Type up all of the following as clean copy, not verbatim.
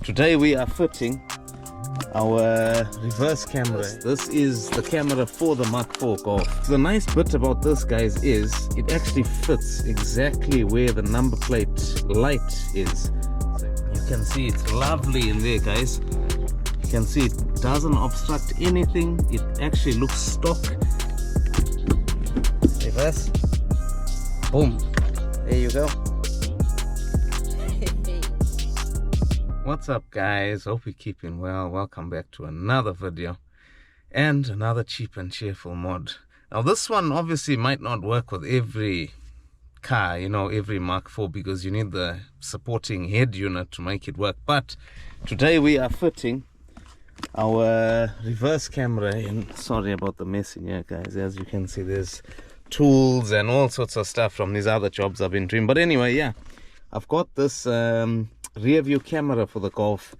Today we are fitting our reverse camera. This is the camera for the Mark IV Golf. The nice bit about this, guys, is it actually fits exactly where the number plate light is. You can see it's lovely in there, guys. You can see it doesn't obstruct anything. It actually looks stock. Reverse. Boom. There you go. What's up, guys? Hope you're keeping well. Welcome back to another video and another cheap and cheerful mod. Now this one obviously might not work with every car, you know, every Mark IV, because you need the supporting head unit to make it work. But today we are fitting our reverse camera in. Sorry about the mess in here, guys. As you can see, there's tools and all sorts of stuff from these other jobs I've been doing. But anyway, yeah, I've got this rear view camera for the Golf.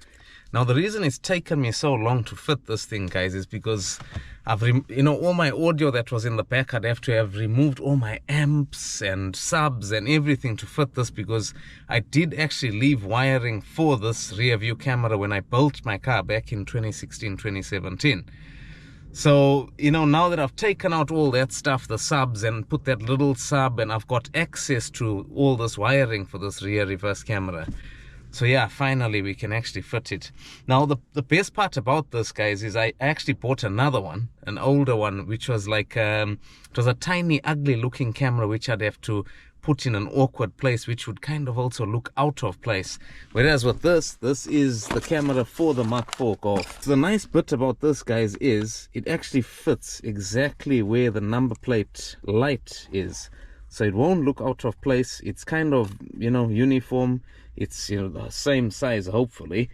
Now the reason it's taken me so long to fit this thing, guys, is because I've all my audio that was in the back, I'd have to have removed all my amps and subs and everything to fit this, because I did actually leave wiring for this rear view camera when I built my car back in 2016 2017. So, you know, now that I've taken out all that stuff, the subs, and put that little sub, and I've got access to all this wiring for this rear reverse camera. So yeah, finally we can actually fit it. Now the best part about this, guys, is I actually bought another one, an older one, which was like, it was a tiny ugly looking camera which I'd have to put in an awkward place, which would kind of also look out of place. Whereas with this is the camera for the Mark IV Golf. So the nice bit about this, guys, is it actually fits exactly where the number plate light is. So it won't look out of place. It's kind of, you know, uniform. It's, you know, the same size, hopefully.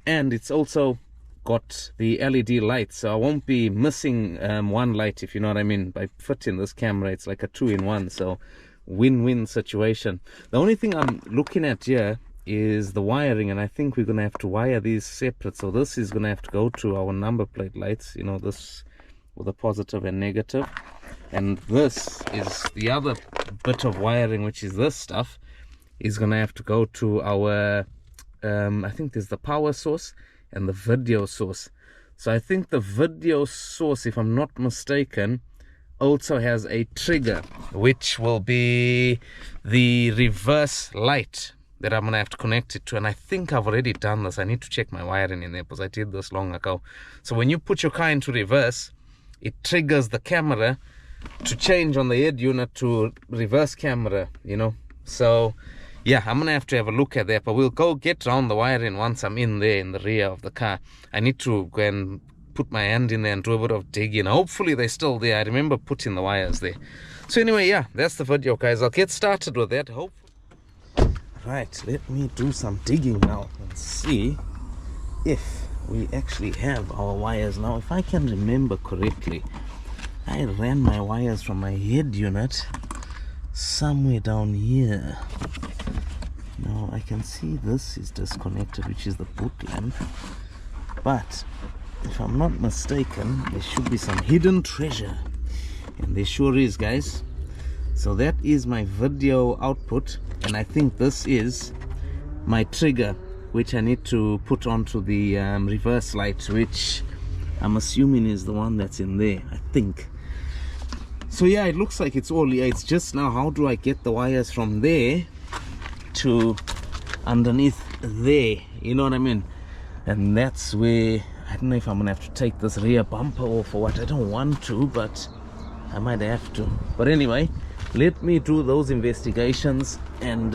And it's also got the LED light, so I won't be missing one light, if you know what I mean. By fitting this camera, it's like a 2-in-1, so win-win situation. The only thing I'm looking at here is the wiring, and I think we're gonna have to wire these separate. So this is gonna have to go to our number plate lights, you know, this with a positive and negative, and this is the other bit of wiring, which is this stuff, is gonna have to go to our I think there's the power source and the video source. So I think the video source, if I'm not mistaken, also has a trigger, which will be the reverse light that I'm gonna have to connect it to. And I think I've already done this. I need to check my wiring in there, because I did this long ago. So when you put your car into reverse, it triggers the camera to change on the head unit to reverse camera, you know. So yeah, I'm gonna have to have a look at that, but we'll go get around the wiring once I'm in there in the rear of the car. I need to go and put my hand in there and do a bit of digging. Hopefully they're still there. I remember putting the wires there. So anyway, yeah, that's the video, guys. I'll get started with that, hopefully. Right, let me do some digging now and see if we actually have our wires. Now, if I can remember correctly, I ran my wires from my head unit somewhere down here. Now I can see this is disconnected, which is the boot lamp, but if I'm not mistaken, there should be some hidden treasure, and there sure is, guys. So that is my video output, and I think this is my trigger, which I need to put onto the reverse light, which I'm assuming is the one that's in there, I think. So yeah, it looks like it's all here. It's just now, how do I get the wires from there to underneath there, you know what I mean? And that's where, I don't know if I'm gonna have to take this rear bumper off or what. I don't want to, but I might have to. But anyway, let me do those investigations, and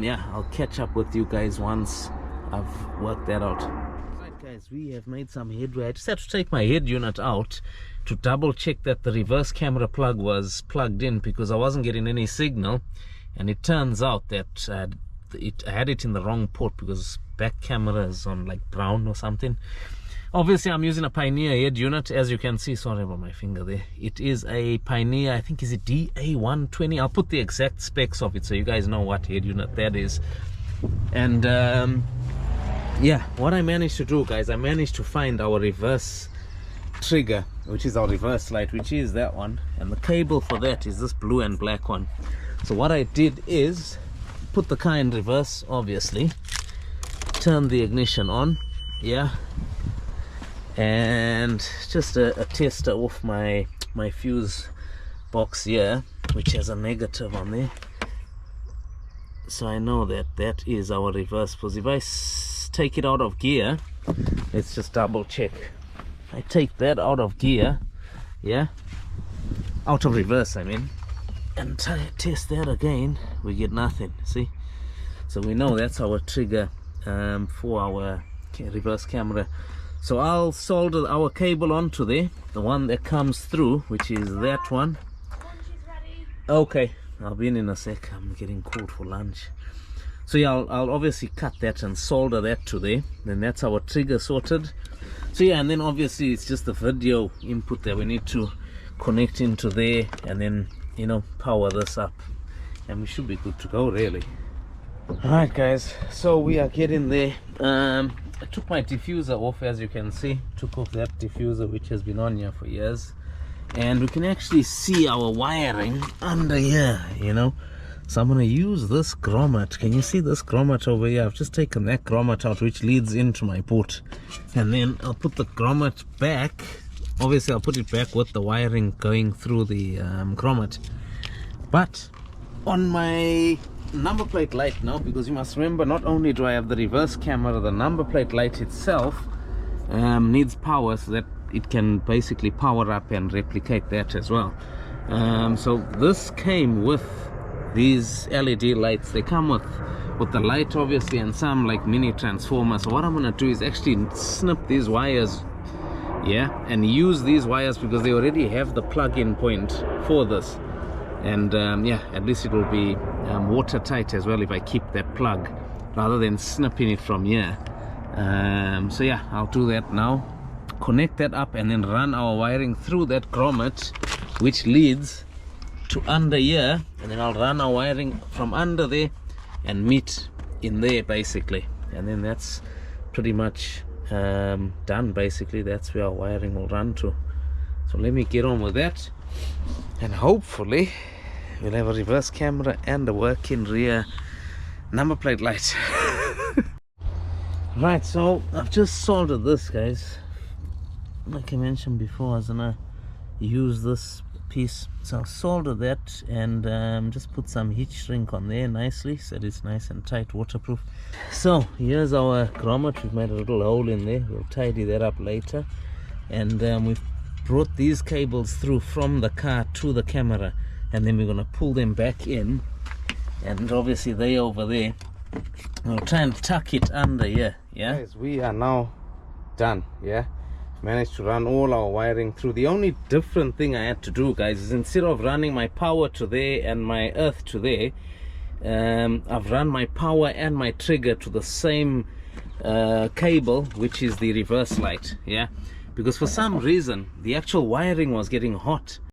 yeah, I'll catch up with you guys once I've worked that out. Right, guys, we have made some headway. I just had to take my head unit out to double check that the reverse camera plug was plugged in, because I wasn't getting any signal. And it turns out that I had it in the wrong port, because back camera is on like brown or something. Obviously I'm using a Pioneer head unit, as you can see. Sorry about my finger there. It is a Pioneer, I think, is it DA120? I'll put the exact specs of it so you guys know what head unit that is. And yeah, what I managed to do, guys, I managed to find our reverse trigger, which is our reverse light, which is that one, and the cable for that is this blue and black one. So what I did is put the car in reverse, obviously, turn the ignition on, yeah, and just a tester off my fuse box here, which has a negative on there, so I know that that is our reverse pulse. If I take it out of gear, let's just double check. I take that out of gear, yeah, out of reverse I mean, and test that again, we get nothing. See, so we know that's our trigger for our reverse camera. So I'll solder our cable onto there, the one that comes through, which is that one. Okay, I'll be in a sec. I'm getting called for lunch. So yeah, I'll obviously cut that and solder that to there. Then that's our trigger sorted. So yeah, and then obviously it's just the video input that we need to connect into there, and then, you know, power this up, and we should be good to go really. Alright guys, so we are getting there. I took my diffuser off, as you can see. Took off that diffuser which has been on here for years, and we can actually see our wiring under here, you know. So I'm going to use this grommet. Can you see this grommet over here? I've just taken that grommet out, which leads into my port, and then I'll put the grommet back. Obviously I'll put it back with the wiring going through the grommet. But on my number plate light now, because you must remember, not only do I have the reverse camera, the number plate light itself needs power, so that it can basically power up and replicate that as well. So this came with these LED lights. They come with the light obviously, and some like mini transformers. So what I'm going to do is actually snip these wires, yeah, and use these wires, because they already have the plug-in point for this. And yeah, at least it will be watertight as well if I keep that plug, rather than snipping it from here. So yeah, I'll do that now, connect that up, and then run our wiring through that grommet, which leads to under here, and then I'll run our wiring from under there and meet in there basically, and then that's pretty much done basically. That's where our wiring will run to. So let me get on with that, and hopefully we'll have a reverse camera and a working rear number plate light. Right, so I've just soldered this, guys. Like I mentioned before, I was gonna use this piece, so I'll solder that and just put some heat shrink on there nicely, so it's nice and tight, waterproof. So here's our grommet. We've made a little hole in there. We'll tidy that up later, and we've brought these cables through from the car to the camera, and then we're going to pull them back in, and obviously they over there. We'll try and tuck it under here. Yeah guys, we are now done. Yeah, managed to run all our wiring through. The only different thing I had to do, guys, is instead of running my power to there and my earth to there, I've run my power and my trigger to the same cable, which is the reverse light. Yeah, because for some reason the actual wiring was getting hot.